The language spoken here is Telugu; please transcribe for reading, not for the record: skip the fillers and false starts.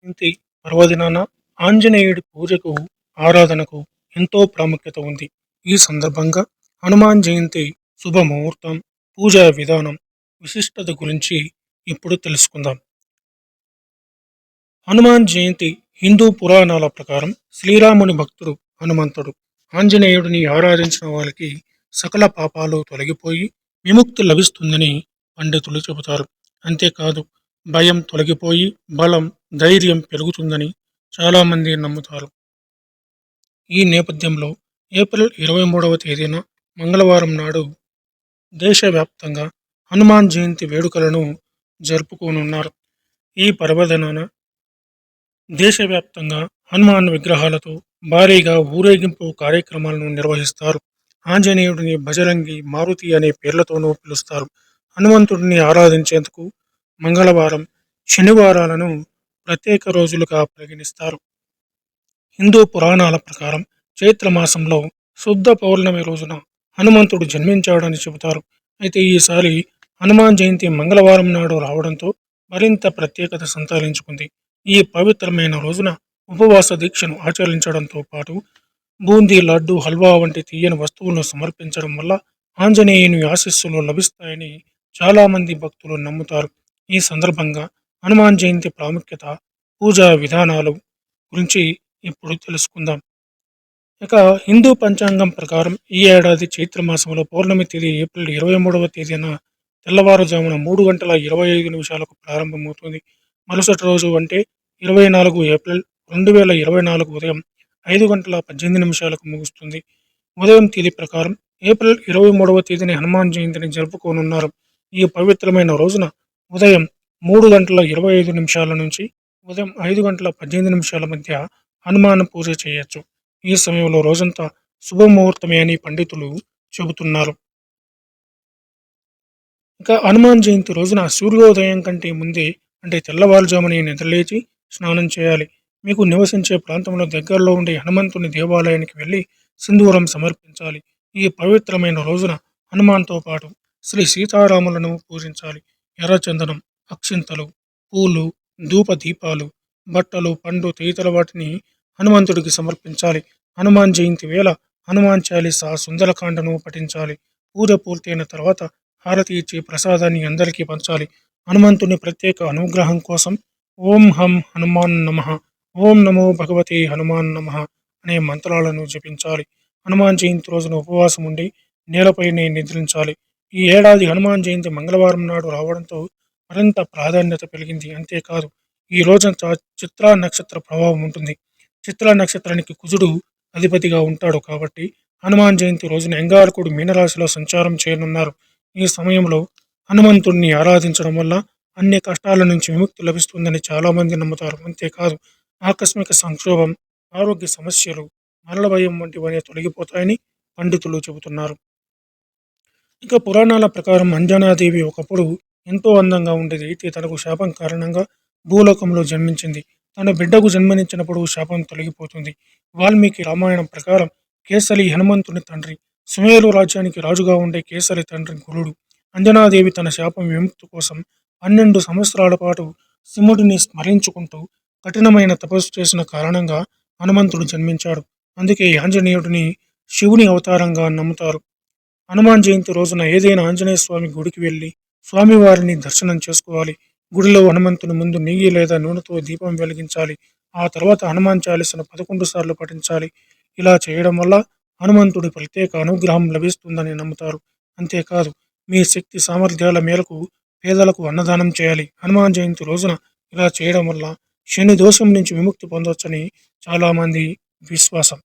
జయంతి పర్వదినాన ఆంజనేయుడి పూజకు, ఆరాధనకు ఎంతో ప్రాముఖ్యత ఉంది. ఈ సందర్భంగా హనుమాన్ జయంతి శుభముహూర్తం, పూజా విధానం, విశిష్టత గురించి ఇప్పుడు తెలుసుకుందాం. హనుమాన్ జయంతి హిందూ పురాణాల ప్రకారం శ్రీరాముని భక్తుడు హనుమంతుడు. ఆంజనేయుడిని ఆరాధించిన వాళ్ళకి సకల పాపాలు తొలగిపోయి విముక్తి లభిస్తుందని పండితులు చెబుతారు. అంతేకాదు, భయం తొలగిపోయి బలం, ధైర్యం పెరుగుతుందని చాలామంది నమ్ముతారు. ఈ నేపథ్యంలో ఏప్రిల్ 23వ తేదీన మంగళవారం నాడు దేశవ్యాప్తంగా హనుమాన్ జయంతి వేడుకలను జరుపుకోనున్నారు. ఈ పర్వదినాన దేశవ్యాప్తంగా హనుమాన్ విగ్రహాలతో భారీగా ఊరేగింపు కార్యక్రమాలను నిర్వహిస్తారు. ఆంజనేయుడిని బజరంగి, మారుతి అనే పేర్లతోనూ పిలుస్తారు. హనుమంతుడిని ఆరాధించేందుకు మంగళవారం, శనివారాలను ప్రత్యేక రోజులుగా పరిగణిస్తారు. హిందూ పురాణాల ప్రకారం చైత్రమాసంలో శుద్ధ పౌర్ణమి రోజున హనుమంతుడు జన్మించాడని చెబుతారు. అయితే ఈసారి హనుమాన్ జయంతి మంగళవారం నాడు రావడంతో మరింత ప్రత్యేకత సంతరించుకుంది. ఈ పవిత్రమైన రోజున ఉపవాస దీక్షను ఆచరించడంతో పాటు బూందీ, లడ్డు, హల్వా వంటి తీయని వస్తువులను సమర్పించడం వల్ల ఆంజనేయుని ఆశీస్సులు లభిస్తాయని చాలామంది భక్తులు నమ్ముతారు. ఈ సందర్భంగా హనుమాన్ జయంతి ప్రాముఖ్యత, పూజా విధానాలు గురించి ఇప్పుడు తెలుసుకుందాం. ఇక హిందూ పంచాంగం ప్రకారం ఈ ఏడాది చైత్రమాసంలో పౌర్ణమి తేదీ ఏప్రిల్ 23వ తేదీన తెల్లవారుజామున 3:25 ప్రారంభమవుతుంది. మరుసటి రోజు అంటే 24 ఏప్రిల్ 2024 ఉదయం 5:18 ముగుస్తుంది. ఉదయం తేదీ ప్రకారం ఏప్రిల్ 23వ తేదీని హనుమాన్ జయంతిని జరుపుకోనున్నారు. ఈ పవిత్రమైన రోజున ఉదయం 3:25 నుంచి ఉదయం 5:18 మధ్య హనుమాన్ పూజ చేయొచ్చు. ఈ సమయంలో రోజంతా శుభముహూర్తమే అని పండితులు చెబుతున్నారు. ఇంకా హనుమాన్ జయంతి రోజున సూర్యోదయం కంటే ముందే అంటే తెల్లవారుజామునే నిద్రలేచి స్నానం చేయాలి. మీకు నివసించే ప్రాంతంలో దగ్గరలో ఉండే హనుమంతుని దేవాలయానికి వెళ్ళి సింధూరం సమర్పించాలి. ఈ పవిత్రమైన రోజున హనుమాన్తో పాటు శ్రీ సీతారాములను పూజించాలి. ఎర్రచందనం, అక్షింతలు, పూలు, ధూప దీపాలు, బట్టలు, పండు తదితర వాటిని హనుమంతుడికి సమర్పించాలి. హనుమాన్ జయంతి వేళ హనుమాన్ చాలీసా, సుందరకాండను పఠించాలి. పూజ పూర్తయిన తర్వాత హారతి ఇచ్చి ప్రసాదాన్ని అందరికీ పంచాలి. హనుమంతుని ప్రత్యేక అనుగ్రహం కోసం ఓం హం హనుమాన్ నమః, ఓం నమో భగవతే హనుమాన్ నమః అనే మంత్రాలను జపించాలి. హనుమాన్ జయంతి రోజున ఉపవాసం ఉండి నేలపైనే నిద్రించాలి. ఈ ఏడాది హనుమాన్ జయంతి మంగళవారం నాడు రావడంతో మరింత ప్రాధాన్యత పెరిగింది. అంతేకాదు, ఈ రోజంతా చిత్రా నక్షత్ర ప్రభావం ఉంటుంది. చిత్రా నక్షత్రానికి కుజుడు అధిపతిగా ఉంటాడు కాబట్టి హనుమాన్ జయంతి రోజున అంగారకుడు మీనరాశిలో సంచారం చేయనున్నారు. ఈ సమయంలో హనుమంతుడిని ఆరాధించడం వల్ల అన్ని కష్టాల నుంచి విముక్తి లభిస్తుందని చాలామంది నమ్ముతారు. అంతేకాదు, ఆకస్మిక సంక్షోభం, ఆరోగ్య సమస్యలు, మరణ భయం వంటివన్నీ తొలగిపోతాయని పండితులు చెబుతున్నారు. ఇక పురాణాల ప్రకారం అంజనాదేవి ఒకప్పుడు ఎంతో అందంగా ఉండేది. అయితే తనకు శాపం కారణంగా భూలోకంలో జన్మించింది. తన బిడ్డకు జన్మనిచ్చినప్పుడు శాపం తొలగిపోతుంది. వాల్మీకి రామాయణం ప్రకారం కేసరి హనుమంతుని తండ్రి. సుమేరు రాజ్యానికి రాజుగా ఉండే కేసరి తండ్రి గురుడు. అంజనాదేవి తన శాపం విముక్తి కోసం 12 సంవత్సరాల పాటు శివుడిని స్మరించుకుంటూ కఠినమైన తపస్సు చేసిన కారణంగా హనుమంతుడు జన్మించాడు. అందుకే ఆంజనేయుడిని శివుని అవతారంగా నమ్ముతారు. హనుమాన్ జయంతి రోజున ఏదైనా ఆంజనేయ స్వామి గుడికి వెళ్ళి స్వామివారిని దర్శనం చేసుకోవాలి. గుడిలో హనుమంతుని ముందు నెయ్యి లేదా నూనెతో దీపం వెలిగించాలి. ఆ తర్వాత హనుమాన్ చాలీసాను 11 సార్లు పఠించాలి. ఇలా చేయడం వల్ల హనుమంతుడి ప్రత్యేక అనుగ్రహం లభిస్తుందని నమ్ముతారు. అంతేకాదు, మీ శక్తి సామర్థ్యాల మేరకు పేదలకు అన్నదానం చేయాలి. హనుమాన్ జయంతి రోజున ఇలా చేయడం వల్ల శని దోషం నుంచి విముక్తి పొందవచ్చని చాలామంది విశ్వాసం.